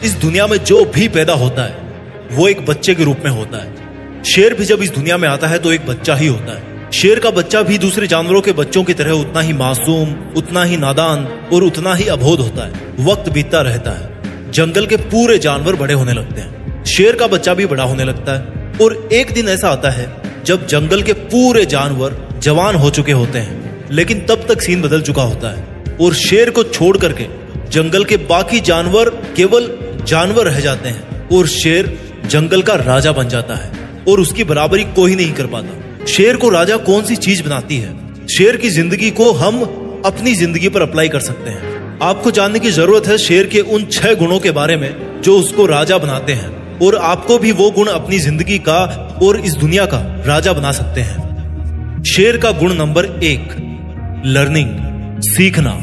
इस दुनिया में जो भी पैदा होता है वो एक बच्चे के रूप में होता है। शेर भी जब इस दुनिया में आता है तो एक बच्चा ही होता है। शेर का बच्चा भी दूसरे जानवरों के बच्चों की तरह उतना ही मासूम, उतना ही नादान और उतना ही अबोध होता है। वक्त बीतता रहता है, जंगल के पूरे जानवर बड़े होने लगते हैं, शेर का बच्चा भी बड़ा होने लगता है। और एक दिन ऐसा आता है जब जंगल के पूरे जानवर जवान हो चुके होते हैं, लेकिन तब तक सीन बदल चुका होता है और शेर को छोड़ करके जंगल के बाकी जानवर केवल जानवर रह जाते हैं और शेर जंगल का राजा बन जाता है और उसकी बराबरी कोई नहीं कर पाता। शेर को राजा कौन सी चीज बनाती है? शेर की जिंदगी को हम अपनी जिंदगी पर अप्लाई कर सकते हैं। आपको जानने की जरूरत है शेर के उन 6 गुणों के बारे में जो उसको राजा बनाते हैं, और आपको भी वो गुण अपनी जिंदगी का और इस दुनिया का राजा बना सकते हैं। शेर का गुण नंबर 1, लर्निंग, सीखना।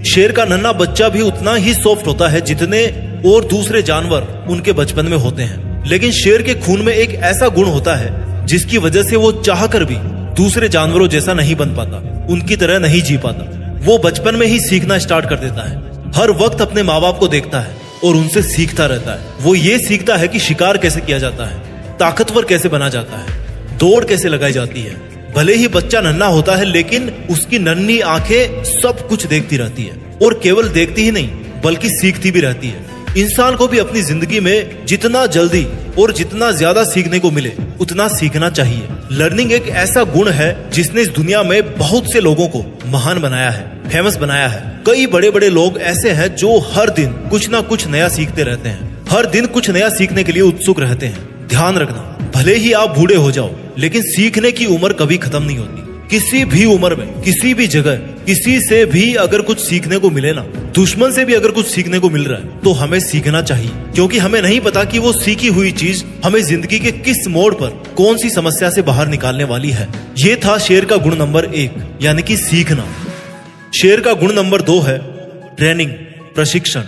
शेर का नन्हा बच्चा भी उतना ही सॉफ्ट होता है जितने और दूसरे जानवर उनके बचपन में होते हैं, लेकिन शेर के खून में एक ऐसा गुण होता है जिसकी वजह से वो चाहकर भी दूसरे जानवरों जैसा नहीं बन पाता, उनकी तरह नहीं जी पाता। वो बचपन में ही सीखना स्टार्ट कर देता है, हर वक्त अपने माँ बाप को देखता है और उनसे सीखता रहता है। वो ये सीखता है कि शिकार कैसे किया जाता है, ताकतवर कैसे बना जाता है, दौड़ कैसे लगाई जाती है। भले ही बच्चा नन्हा होता है लेकिन उसकी नन्ही आंखें सब कुछ देखती रहती है, और केवल देखती ही नहीं बल्कि सीखती भी रहती है। इंसान को भी अपनी जिंदगी में जितना जल्दी और जितना ज्यादा सीखने को मिले उतना सीखना चाहिए। लर्निंग एक ऐसा गुण है जिसने इस दुनिया में बहुत से लोगों को महान बनाया है, फेमस बनाया है। कई बड़े बड़े लोग ऐसे हैं जो हर दिन कुछ ना कुछ नया सीखते रहते हैं, हर दिन कुछ नया सीखने के लिए उत्सुक रहते हैं। ध्यान रखना, भले ही आप बूढ़े हो जाओ लेकिन सीखने की उम्र कभी खत्म नहीं होती। किसी भी उम्र में, किसी भी जगह, किसी से भी अगर कुछ सीखने को मिले ना, दुश्मन से भी अगर कुछ सीखने को मिल रहा है तो हमें सीखना चाहिए, क्योंकि हमें नहीं पता कि वो सीखी हुई चीज हमें जिंदगी के किस मोड़ पर कौन सी समस्या से बाहर निकालने वाली है। ये था शेर का गुण नंबर 1, यानी कि सीखना। शेर का गुण नंबर 2 है ट्रेनिंग, प्रशिक्षण।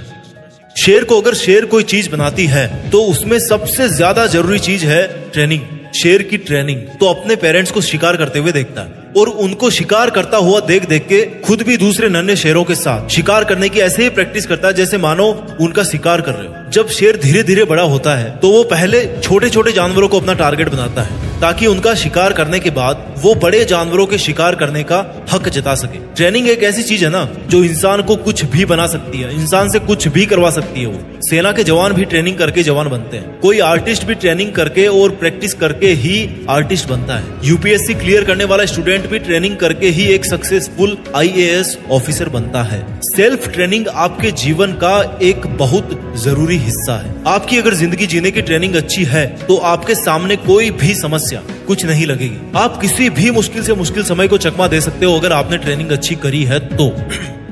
शेर को अगर शेर कोई चीज बनाती है तो उसमें सबसे ज्यादा जरूरी चीज है ट्रेनिंग। शेर की ट्रेनिंग तो अपने पेरेंट्स को शिकार करते हुए देखता है और उनको शिकार करता हुआ देख देख के खुद भी दूसरे नन्हे शेरों के साथ शिकार करने की ऐसे ही प्रैक्टिस करता है जैसे मानो उनका शिकार कर रहे हो। जब शेर धीरे धीरे बड़ा होता है तो वो पहले छोटे छोटे जानवरों को अपना टारगेट बनाता है ताकि उनका शिकार करने के बाद वो बड़े जानवरों के शिकार करने का हक जता सके। ट्रेनिंग एक ऐसी चीज है ना जो इंसान को कुछ भी बना सकती है, इंसान से कुछ भी करवा सकती है। वो सेना के जवान भी ट्रेनिंग करके जवान बनते हैं, कोई आर्टिस्ट भी ट्रेनिंग करके और प्रैक्टिस करके ही आर्टिस्ट बनता है। यूपीएससी क्लियर करने वाला स्टूडेंट भी ट्रेनिंग करके ही एक सक्सेसफुल IAS ऑफिसर बनता है। सेल्फ ट्रेनिंग आपके जीवन का एक बहुत जरूरी हिस्सा है। आपकी अगर जिंदगी जीने की ट्रेनिंग अच्छी है तो आपके सामने कोई भी समस्या कुछ नहीं लगेगी। आप किसी भी मुश्किल से मुश्किल समय को चकमा दे सकते हो अगर आपने ट्रेनिंग अच्छी करी है तो।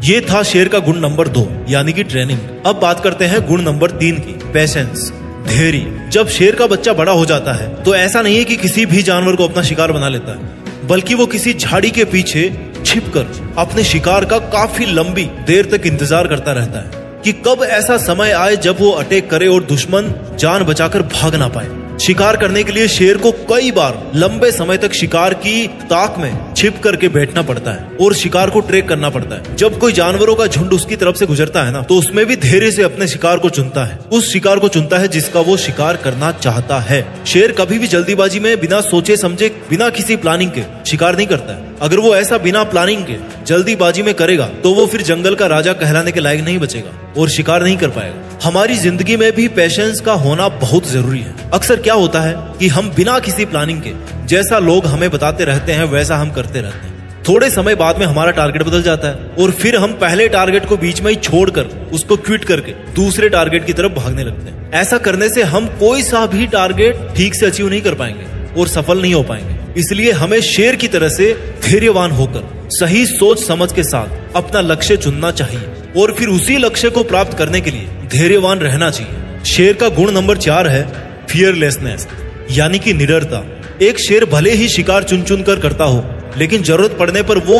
ये था शेर का गुण नंबर 2, यानी कि ट्रेनिंग। अब बात करते हैं गुण नंबर 3 की, पेशेंस, धैर्य। जब शेर का बच्चा बड़ा हो जाता है तो ऐसा नहीं है कि किसी भी जानवर को अपना शिकार बना लेता है, बल्कि वो किसी झाड़ी के पीछे छिपकर अपने शिकार का काफी लंबी देर तक इंतजार करता रहता है कि कब ऐसा समय आए जब वो अटैक करे और दुश्मन जान बचाकर भाग ना पाए। शिकार करने के लिए शेर को कई बार लंबे समय तक शिकार की ताक में छिप करके बैठना पड़ता है और शिकार को ट्रैक करना पड़ता है। जब कोई जानवरों का झुंड उसकी तरफ से गुजरता है ना तो उसमें भी धैर्य से अपने शिकार को चुनता है, उस शिकार को चुनता है जिसका वो शिकार करना चाहता है। शेर कभी भी जल्दीबाजी में बिना सोचे समझे, बिना किसी प्लानिंग के शिकार नहीं करता है। अगर वो ऐसा बिना प्लानिंग के जल्दीबाजी में करेगा तो वो फिर जंगल का राजा कहलाने के लायक नहीं बचेगा और शिकार नहीं कर पाएगा। हमारी जिंदगी में भी पेशेंस का होना बहुत जरूरी है। अक्सर क्या होता है कि हम बिना किसी प्लानिंग के जैसा लोग हमें बताते रहते हैं वैसा हम करते रहते हैं। थोड़े समय बाद में हमारा टारगेट बदल जाता है और फिर हम पहले टारगेट को बीच में ही छोड़कर उसको क्विट करके दूसरे टारगेट की तरफ भागने लगते हैं। ऐसा करने से हम कोई सा भी टारगेट ठीक से अचीव नहीं कर पाएंगे और सफल नहीं हो पाएंगे। इसलिए हमें शेर की तरह से धैर्यवान होकर सही सोच समझ के साथ अपना लक्ष्य चुनना चाहिए और फिर उसी लक्ष्य को प्राप्त करने के लिए धैर्यवान रहना चाहिए। शेर का गुण नंबर 4 है फियरलेसनेस, यानी कि निडरता। एक शेर भले ही शिकार चुन चुन कर करता हो लेकिन जरूरत पड़ने पर वो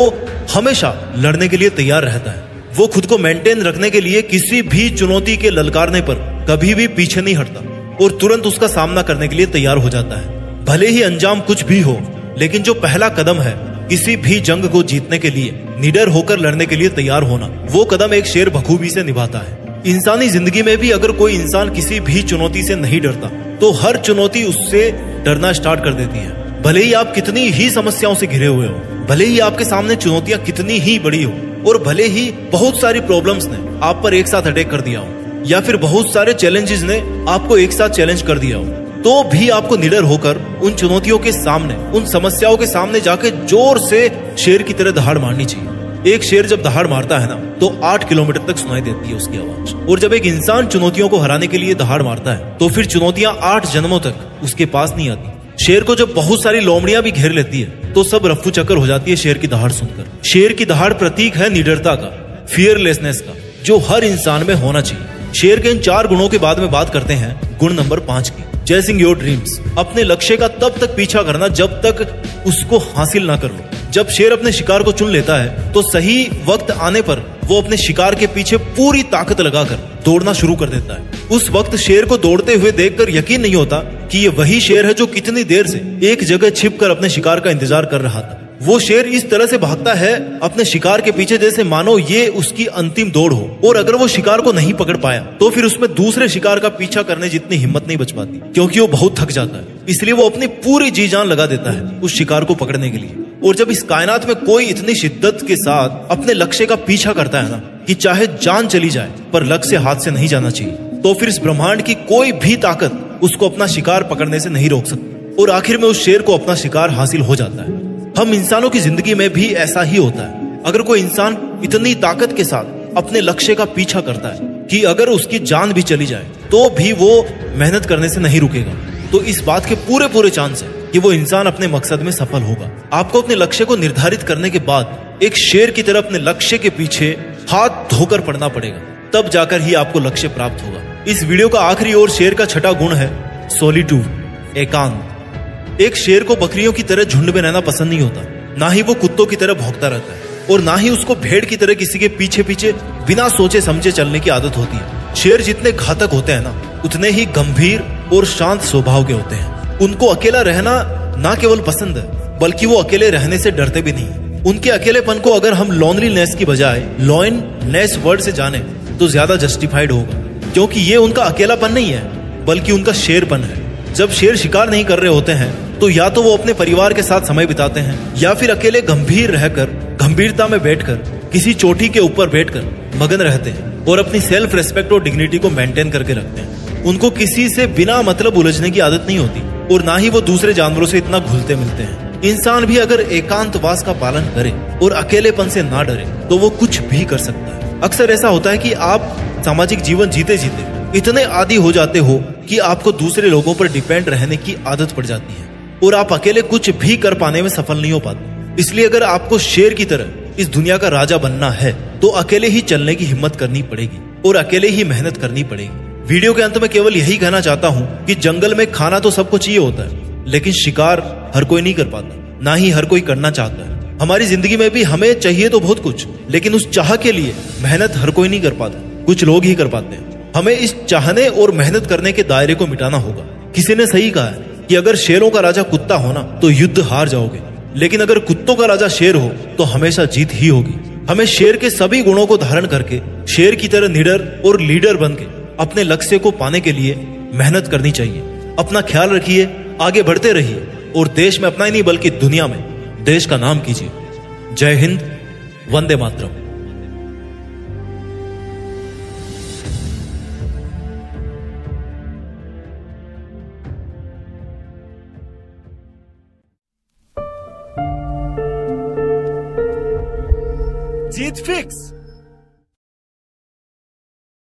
हमेशा लड़ने के लिए तैयार रहता है। वो खुद को मेंटेन रखने के लिए किसी भी चुनौती के ललकारने पर कभी भी पीछे नहीं हटता और तुरंत उसका सामना करने के लिए तैयार हो जाता है। भले ही अंजाम कुछ भी हो, लेकिन जो पहला कदम है किसी भी जंग को जीतने के लिए निडर होकर लड़ने के लिए तैयार होना, वो कदम एक शेर बखूबी से निभाता है। इंसानी जिंदगी में भी अगर कोई इंसान किसी भी चुनौती से नहीं डरता तो हर चुनौती उससे डरना स्टार्ट कर देती है। भले ही आप कितनी ही समस्याओं से घिरे हुए हो, भले ही आपके सामने चुनौतियां कितनी ही बड़ी हो, और भले ही बहुत सारी प्रॉब्लम्स ने आप पर एक साथ अटैक कर दिया हो, या फिर बहुत सारे चैलेंजेस ने आपको एक साथ चैलेंज कर दिया हो, तो भी आपको निडर होकर उन चुनौतियों के सामने, उन समस्याओं के सामने जाके जोर से शेर की तरह दहाड़ मारनी चाहिए। एक शेर जब दहाड़ मारता है ना तो 8 किलोमीटर तक सुनाई देती है उसकी आवाज। और जब एक इंसान चुनौतियों को हराने के लिए दहाड़ मारता है तो फिर चुनौतियां 8 जन्मों तक उसके पास नहीं आती। शेर को जब बहुत सारी लोमड़ियां भी घेर लेती है तो सब रफ्फू चक्कर हो जाती है शेर की दहाड़ सुनकर। शेर की दहाड़ प्रतीक है निडरता का, फियरलेसनेस का, जो हर इंसान में होना चाहिए। शेर के इन 4 गुणों के बाद में बात करते हैं गुण नंबर 5 की, चेजिंग योर ड्रीम्स। अपने लक्ष्य का तब तक पीछा करना जब तक उसको हासिल ना कर लो। जब शेर अपने शिकार को चुन लेता है तो सही वक्त आने पर वो अपने शिकार के पीछे पूरी ताकत लगाकर दौड़ना शुरू कर देता है। उस वक्त शेर को दौड़ते हुए देखकर यकीन नहीं होता कि ये वही शेर है जो कितनी देर से एक जगह छिपकर अपने शिकार का इंतजार कर रहा था। वो शेर इस तरह से भागता है अपने शिकार के पीछे जैसे मानो ये उसकी अंतिम दौड़ हो, और अगर वो शिकार को नहीं पकड़ पाया तो फिर उसमें दूसरे शिकार का पीछा करने जितनी हिम्मत नहीं बच पाती, क्योंकि वो बहुत थक जाता है। इसलिए वो अपनी पूरी जी जान लगा देता है उस शिकार को पकड़ने के लिए। और जब इस कायनात में कोई इतनी शिद्दत के साथ अपने लक्ष्य का पीछा करता है ना कि चाहे जान चली जाए पर लक्ष्य हाथ से नहीं जाना चाहिए, तो फिर इस ब्रह्मांड की कोई भी ताकत उसको अपना शिकार पकड़ने से नहीं रोक सकती, और आखिर में उस शेर को अपना शिकार हासिल हो जाता है। हम इंसानों की जिंदगी में भी ऐसा ही होता है। अगर कोई इंसान इतनी ताकत के साथ अपने लक्ष्य का पीछा करता है कि अगर उसकी जान भी चली जाए तो भी वो मेहनत करने से नहीं रुकेगा, तो इस बात के पूरे चांस है कि वो इंसान अपने मकसद में सफल होगा। आपको अपने लक्ष्य को निर्धारित करने के बाद एक शेर की तरह अपने लक्ष्य के पीछे हाथ धोकर पड़ना पड़ेगा, तब जाकर ही आपको लक्ष्य प्राप्त होगा। इस वीडियो का आखिरी और शेर का छठा गुण है सॉलिट्यूड, एकांत। एक शेर को बकरियों की तरह झुंड में रहना पसंद नहीं होता, ना ही वो कुत्तों की तरह भौंकता रहता है, और ना ही उसको भेड़ की तरह किसी के पीछे पीछे बिना सोचे समझे चलने की आदत होती है। शेर जितने घातक होते हैं ना उतने ही गंभीर और शांत स्वभाव के होते हैं। उनको अकेला रहना ना केवल पसंद है बल्कि वो अकेले रहने से डरते भी नहीं। उनके अकेलेपन को अगर हम लोनलीनेस की बजाय लॉयननेस वर्ड से जाने तो ज्यादा जस्टिफाइड होगा, क्योंकि ये उनका अकेलापन नहीं है बल्कि उनका शेरपन है। जब शेर शिकार नहीं कर रहे होते हैं तो या तो वो अपने परिवार के साथ समय बिताते हैं या फिर अकेले गंभीर रहकर, गंभीरता में बैठकर, किसी चोटी के ऊपर बैठकर मगन रहते हैं और अपनी सेल्फ रेस्पेक्ट और डिग्निटी को मेंटेन करके रखते हैं। उनको किसी से बिना मतलब उलझने की आदत नहीं होती, और ना ही वो दूसरे जानवरों से इतना घुलते मिलते हैं। इंसान भी अगर एकांतवास का पालन करे और अकेलेपन से ना डरे तो वो कुछ भी कर सकता है। अक्सर ऐसा होता है कि आप सामाजिक जीवन जीते जीते इतने आदी हो जाते हो कि आपको दूसरे लोगों पर डिपेंड रहने की आदत पड़ जाती है और आप अकेले कुछ भी कर पाने में सफल नहीं हो पाते। इसलिए अगर आपको शेर की तरह इस दुनिया का राजा बनना है तो अकेले ही चलने की हिम्मत करनी पड़ेगी और अकेले ही मेहनत करनी पड़ेगी। वीडियो के अंत में केवल यही कहना चाहता हूँ कि जंगल में खाना तो सबको चाहिए होता है, लेकिन शिकार हर कोई नहीं कर पाता, ना ही हर कोई करना चाहता है। हमारी जिंदगी में भी हमें चाहिए तो बहुत कुछ, लेकिन उस चाह के लिए मेहनत हर कोई नहीं कर पाता, कुछ लोग ही कर पाते हैं। हमें इस चाहने और मेहनत करने के दायरे को मिटाना होगा। किसी ने सही कहा है कि अगर शेरों का राजा कुत्ता हो ना तो युद्ध हार जाओगे, लेकिन अगर कुत्तों का राजा शेर हो तो हमेशा जीत ही होगी। हमें शेर के सभी गुणों को धारण करके शेर की तरह निडर और लीडर बन के अपने लक्ष्य को पाने के लिए मेहनत करनी चाहिए। अपना ख्याल रखिए, आगे बढ़ते रहिए और देश में अपना ही नहीं बल्कि दुनिया में देश का नाम कीजिए। जय हिंद, वंदे मातरम। जीत फिक्स।